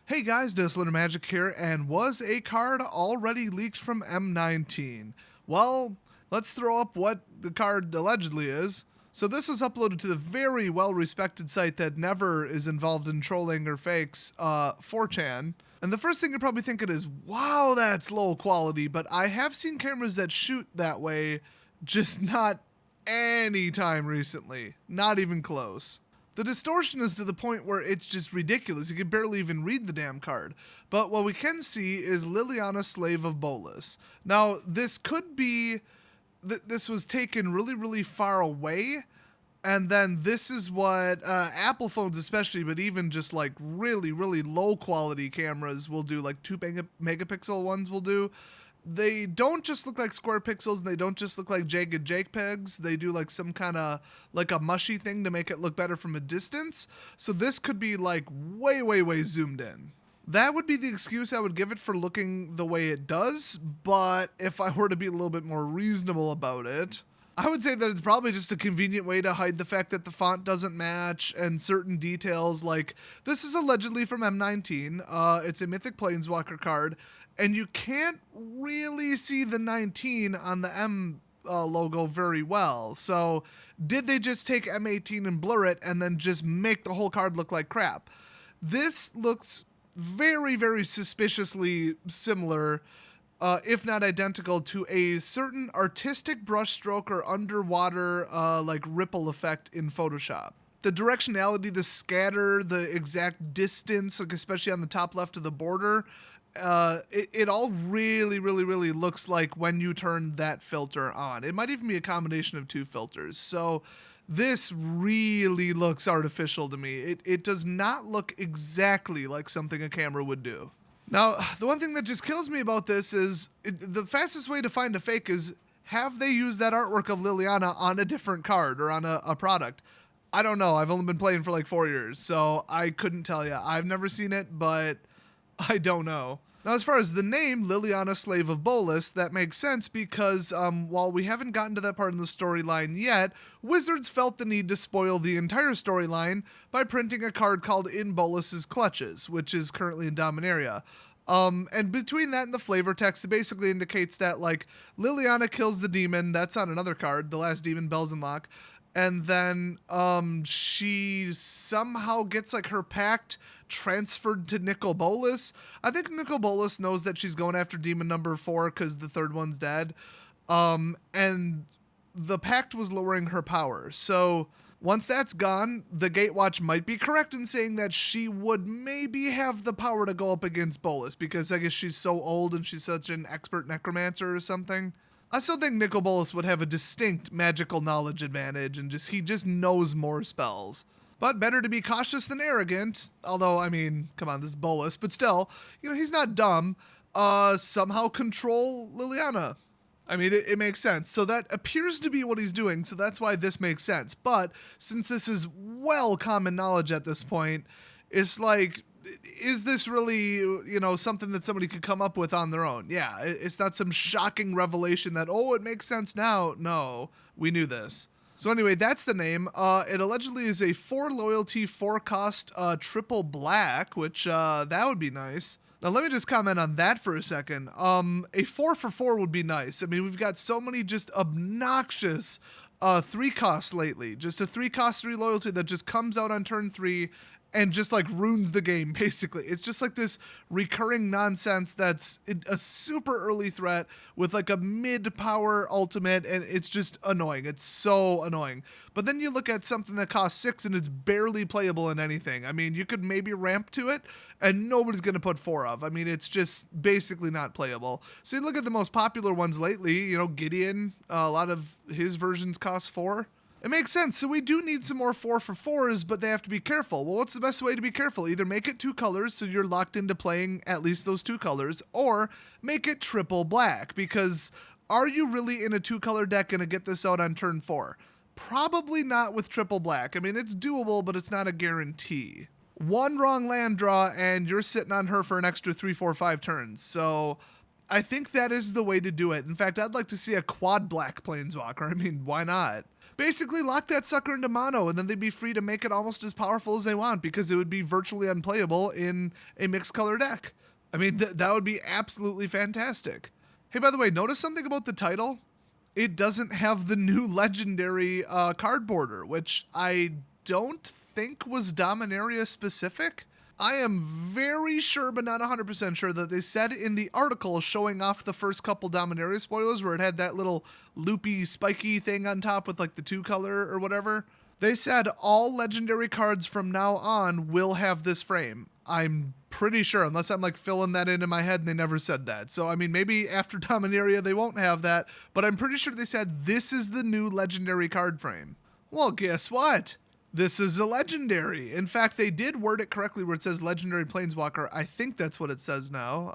Hey guys, Disciplined Magic here, and was a card already leaked from M19? Well, let's throw up what the card allegedly is. So this was uploaded to the very well-respected site that never is involved in trolling or fakes, 4chan. And the first thing you're probably thinking is, wow, that's low quality, but I have seen cameras that shoot that way, just not any time recently. Not even close. The distortion is to the point where it's just ridiculous. You can barely even read the damn card. But what we can see is Liliana, Slave of Bolas. Now, this could be this was taken really, really far away, and then this is what Apple phones especially, but even just like really, really low quality cameras will do, like 2 megapixel ones will do. They don't just look like square pixels, and they don't just look like jagged JPEGs. They do like some kind of like a mushy thing to make it look better from a distance. So this could be like way, way, way zoomed in. That would be the excuse I would give it for looking the way it does. But if I were to be a little bit more reasonable about it, I would say that it's probably just a convenient way to hide the fact that the font doesn't match and certain details. Like, this is allegedly from M19. It's a Mythic Planeswalker card, and you can't really see the 19 on the M logo very well. So did they just take M18 and blur it and then just make the whole card look like crap? This looks very, very suspiciously similar, if not identical, to a certain artistic brushstroke or underwater like ripple effect in Photoshop. The directionality, the scatter, the exact distance, like especially on the top left of the border, it all really, really, really looks like when you turn that filter on. It might even be a combination of 2 filters. So this really looks artificial to me. It does not look exactly like something a camera would do. Now, the one thing that just kills me about this is the fastest way to find a fake is have they used that artwork of Liliana on a different card or on a product. I don't know. I've only been playing for like 4 years, so I couldn't tell you. I've never seen it, but I don't know. Now, as far as the name, Liliana, Slave of Bolas, that makes sense because while we haven't gotten to that part in the storyline yet, Wizards felt the need to spoil the entire storyline by printing a card called In Bolas's Clutches, which is currently in Dominaria. And between that and the flavor text, it basically indicates that, like, Liliana kills the demon. That's on another card, the last demon, Bells and Lock. And then she somehow gets like her pact transferred to Nicol Bolas. I think Nicol Bolas knows that she's going after demon number 4 because the 3rd one's dead. And the pact was lowering her power. So once that's gone, the Gatewatch might be correct in saying that she would maybe have the power to go up against Bolas because I guess she's so old and she's such an expert necromancer or something. I still think Nicol Bolas would have a distinct magical knowledge advantage, and he just knows more spells. But better to be cautious than arrogant, although, I mean, come on, this is Bolas, but still, you know, he's not dumb. Somehow control Liliana. I mean, it makes sense. So that appears to be what he's doing, so that's why this makes sense. But since this is well common knowledge at this point, it's like, is this really, you know, something that somebody could come up with on their own? Yeah, it's not some shocking revelation that, oh, it makes sense now. No, we knew this. So anyway, that's the name. It allegedly is a 4 loyalty, 4 cost, triple black, which that would be nice. Now, let me just comment on that for a second. A 4 for 4 would be nice. I mean, we've got so many just obnoxious 3 costs lately. Just a 3 cost 3 loyalty that just comes out on turn 3 and just like ruins the game, basically. It's just like this recurring nonsense that's a super early threat with like a mid-power ultimate, and it's just annoying. It's so annoying. But then you look at something that costs 6 and it's barely playable in anything. I mean, you could maybe ramp to it and nobody's going to put 4 of. I mean, it's just basically not playable. So you look at the most popular ones lately, you know, Gideon, a lot of his versions cost 4. It makes sense. So we do need some more 4 for 4s, but they have to be careful. Well, what's the best way to be careful? Either make it 2 colors so you're locked into playing at least those 2 colors, or make it triple black, because are you really in a 2-color deck going to get this out on turn 4? Probably not with triple black. I mean, it's doable, but it's not a guarantee. 1 wrong land draw and you're sitting on her for an extra 3, 4, 5 turns. So I think that is the way to do it. In fact, I'd like to see a quad black Planeswalker. I mean, why not? Basically lock that sucker into mono, and then they'd be free to make it almost as powerful as they want, because it would be virtually unplayable in a mixed color deck. I mean, that would be absolutely fantastic. Hey, by the way, notice something about the title? It doesn't have the new legendary card border, which I don't think was Dominaria specific. I am very sure, but not 100% sure, that they said in the article showing off the first couple Dominaria spoilers where it had that little loopy, spiky thing on top with like the 2-color or whatever. They said all legendary cards from now on will have this frame. I'm pretty sure, unless I'm like filling that in my head and they never said that. So, I mean, maybe after Dominaria they won't have that, but I'm pretty sure they said this is the new legendary card frame. Well, guess what? This is a legendary. In fact, they did word it correctly where it says legendary Planeswalker. I think that's what it says now.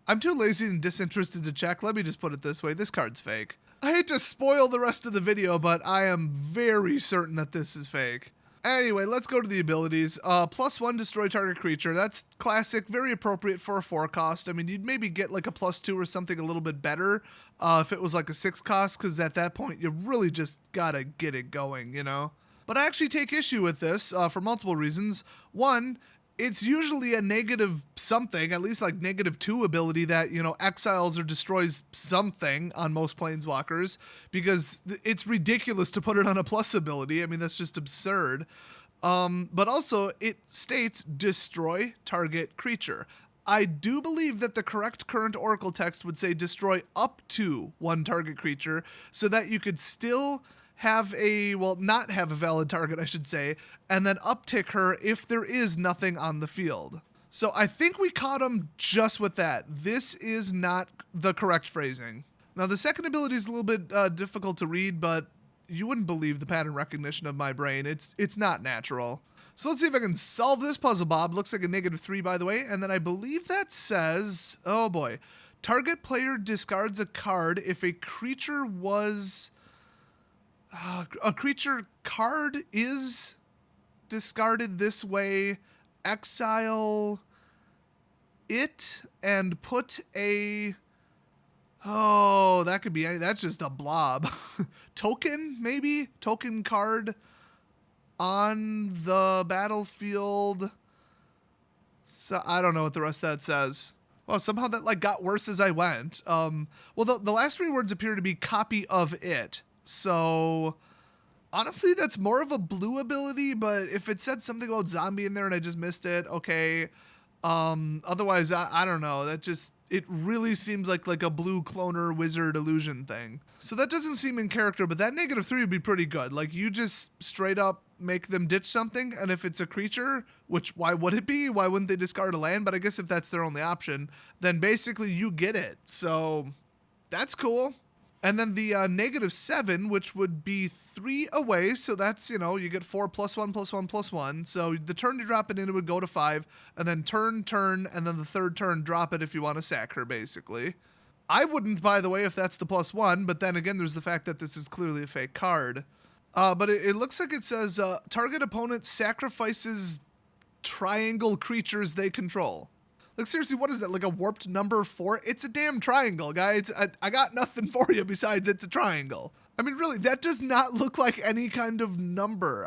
I'm too lazy and disinterested to check. Let me just put it this way. This card's fake. I hate to spoil the rest of the video, but I am very certain that this is fake. Anyway, let's go to the abilities. +1, destroy target creature. That's classic, very appropriate for a 4 cost. I mean, you'd maybe get like a +2 or something a little bit better if it was like a 6 cost, because at that point, you really just gotta get it going, you know? But I actually take issue with this for multiple reasons. One, it's usually a negative something, at least like -2 ability that, you know, exiles or destroys something on most Planeswalkers, because it's ridiculous to put it on a plus ability. I mean, that's just absurd. But also, it states destroy target creature. I do believe that the correct current Oracle text would say destroy up to 1 target creature, so that you could still have not have a valid target, I should say, and then uptick her if there is nothing on the field. So I think we caught him just with that. This is not the correct phrasing. Now, the second ability is a little bit difficult to read, but you wouldn't believe the pattern recognition of my brain. It's not natural. So let's see if I can solve this puzzle, Bob. Looks like a -3, by the way, and then I believe that says, oh boy, target player discards a card if a creature was... a creature card is discarded this way, exile it and put a... Oh, that could be... That's just a blob. Token, maybe? Token card on the battlefield. So I don't know what the rest of that says. Well, somehow that like got worse as I went. Well, the last 3 words appear to be copy of it. So, honestly, that's more of a blue ability, but if it said something about zombie in there and I just missed it, okay. Otherwise, I don't know. That just, it really seems like a blue cloner wizard illusion thing. So that doesn't seem in character, but that -3 would be pretty good. Like, you just straight up make them ditch something, and if it's a creature, which, why would it be? Why wouldn't they discard a land? But I guess if that's their only option, then basically you get it. So, that's cool. And then the -7, which would be 3 away, so that's, you know, you get 4 +1 +1 +1. So the turn you drop it in, it would go to 5, and then turn, and then the third turn, drop it if you want to sack her, basically. I wouldn't, by the way, if that's the +1, but then again, there's the fact that this is clearly a fake card. But it looks like it says, target opponent sacrifices triangle creatures they control. Like, seriously, what is that? Like a warped number 4? It's a damn triangle, guys. I got nothing for you besides it's a triangle. I mean, really, that does not look like any kind of number.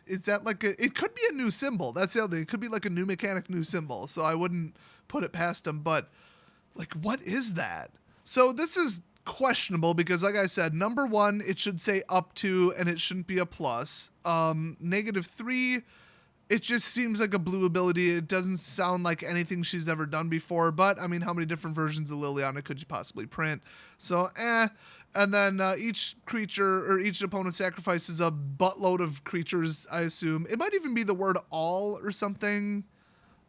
Is that like it could be a new symbol. That's the other thing. It could be like a new mechanic, new symbol. So I wouldn't put it past them. But, like, what is that? So this is questionable because, like I said, number 1, it should say up to, and it shouldn't be a plus. -3... It just seems like a blue ability. It doesn't sound like anything she's ever done before, but, I mean, how many different versions of Liliana could you possibly print? So, And then each creature, or each opponent sacrifices a buttload of creatures, I assume. It might even be the word all or something.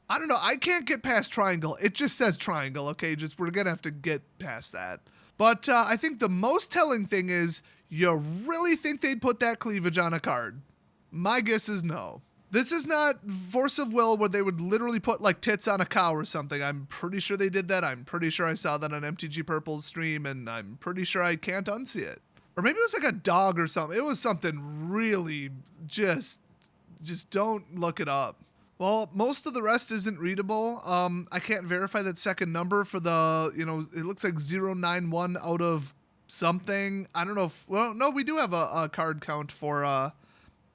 I don't know. I can't get past triangle. It just says triangle, okay? We're going to have to get past that. But I think the most telling thing is, you really think they'd put that cleavage on a card? My guess is no. This is not Force of Will where they would literally put like tits on a cow or something. I'm pretty sure they did that. I'm pretty sure I saw that on MTG Purple's stream, and I'm pretty sure I can't unsee it. Or maybe it was like a dog or something. It was something really just don't look it up. Well, most of the rest isn't readable. I can't verify that second number for the, it looks like 091 out of something. I don't know if, well, no, we do have a card count for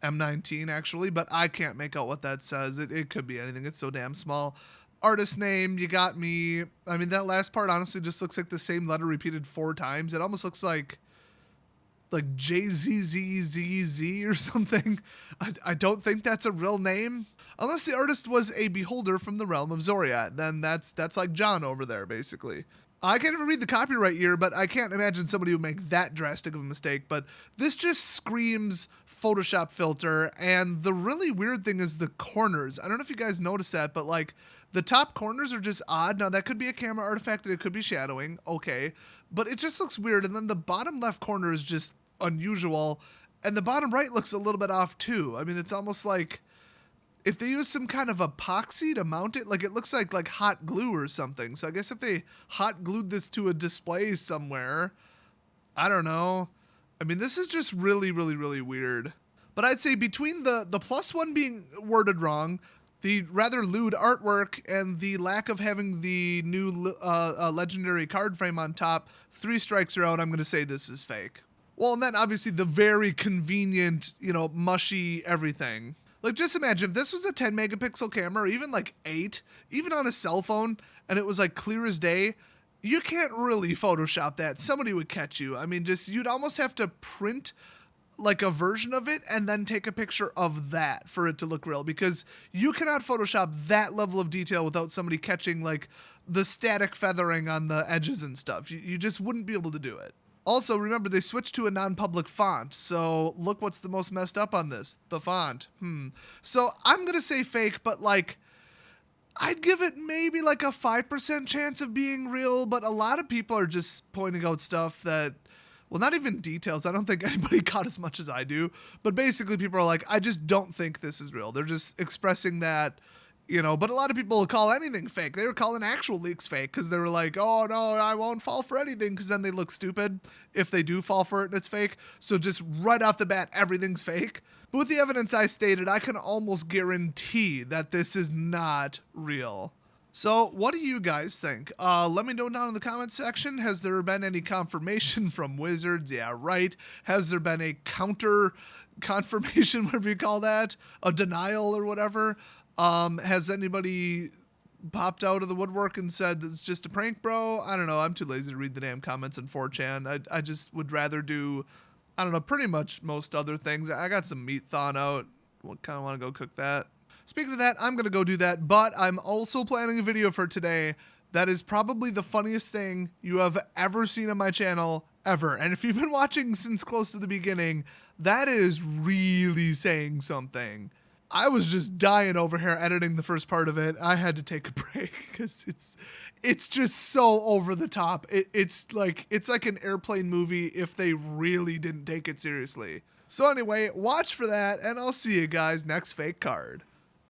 M19 actually, but I can't make out what that says. It could be anything. It's so damn small. Artist name, you got me. I mean, that last part honestly just looks like the same letter repeated 4 times. It almost looks like JZZZZ or something. I don't think that's a real name. Unless the artist was a beholder from the realm of Zoriat, then that's like John over there, basically. I can't even read the copyright year, but I can't imagine somebody would make that drastic of a mistake. But this just screams Photoshop filter, and the really weird thing is the corners. I don't know if you guys noticed that, but like the top corners are just odd. Now that could be a camera artifact, and it could be shadowing, okay, but it just looks weird. And then the bottom left corner is just unusual, and the bottom right looks a little bit off too. I mean, it's almost like if they use some kind of epoxy to mount it, like it looks like hot glue or something. So I guess if they hot glued this to a display somewhere, I don't know. I mean, this is just really, really, really weird. But I'd say between the +1 being worded wrong, the rather lewd artwork, and the lack of having the new legendary card frame on top, 3 strikes are out. I'm going to say this is fake. Well, and then obviously the very convenient, mushy everything. Like, just imagine if this was a 10 megapixel camera, or even like 8, even on a cell phone, and it was like clear as day, you can't really Photoshop that. Somebody would catch you. I mean, you'd almost have to print like a version of it and then take a picture of that for it to look real, because you cannot Photoshop that level of detail without somebody catching like the static feathering on the edges and stuff. You just wouldn't be able to do it. Also, remember, they switched to a non-public font, so look what's the most messed up on this. The font. So I'm going to say fake, but like, I'd give it maybe like a 5% chance of being real, but a lot of people are just pointing out stuff that, well, not even details. I don't think anybody caught as much as I do, but basically people are like, I just don't think this is real. They're just expressing that, but a lot of people call anything fake. They were calling actual leaks fake because they were like, oh no, I won't fall for anything, because then they look stupid if they do fall for it and it's fake. So just right off the bat, everything's fake. But with the evidence I stated, I can almost guarantee that this is not real. So what do you guys think? Let me know down in the comments section. Has there been any confirmation from Wizards? Yeah, right. Has there been a counter confirmation, whatever you call that? A denial or whatever? Has anybody popped out of the woodwork and said it's just a prank, bro? I don't know. I'm too lazy to read the damn comments on 4chan. I just would rather do, I don't know, pretty much most other things. I got some meat thawing out. Kind of want to go cook that. Speaking of that, I'm going to go do that, but I'm also planning a video for today that is probably the funniest thing you have ever seen on my channel, ever. And if you've been watching since close to the beginning, that is really saying something. I was just dying over here editing the first part of it. I had to take a break because it's just so over the top. It's like an airplane movie if they really didn't take it seriously. So anyway, watch for that, and I'll see you guys next fake card.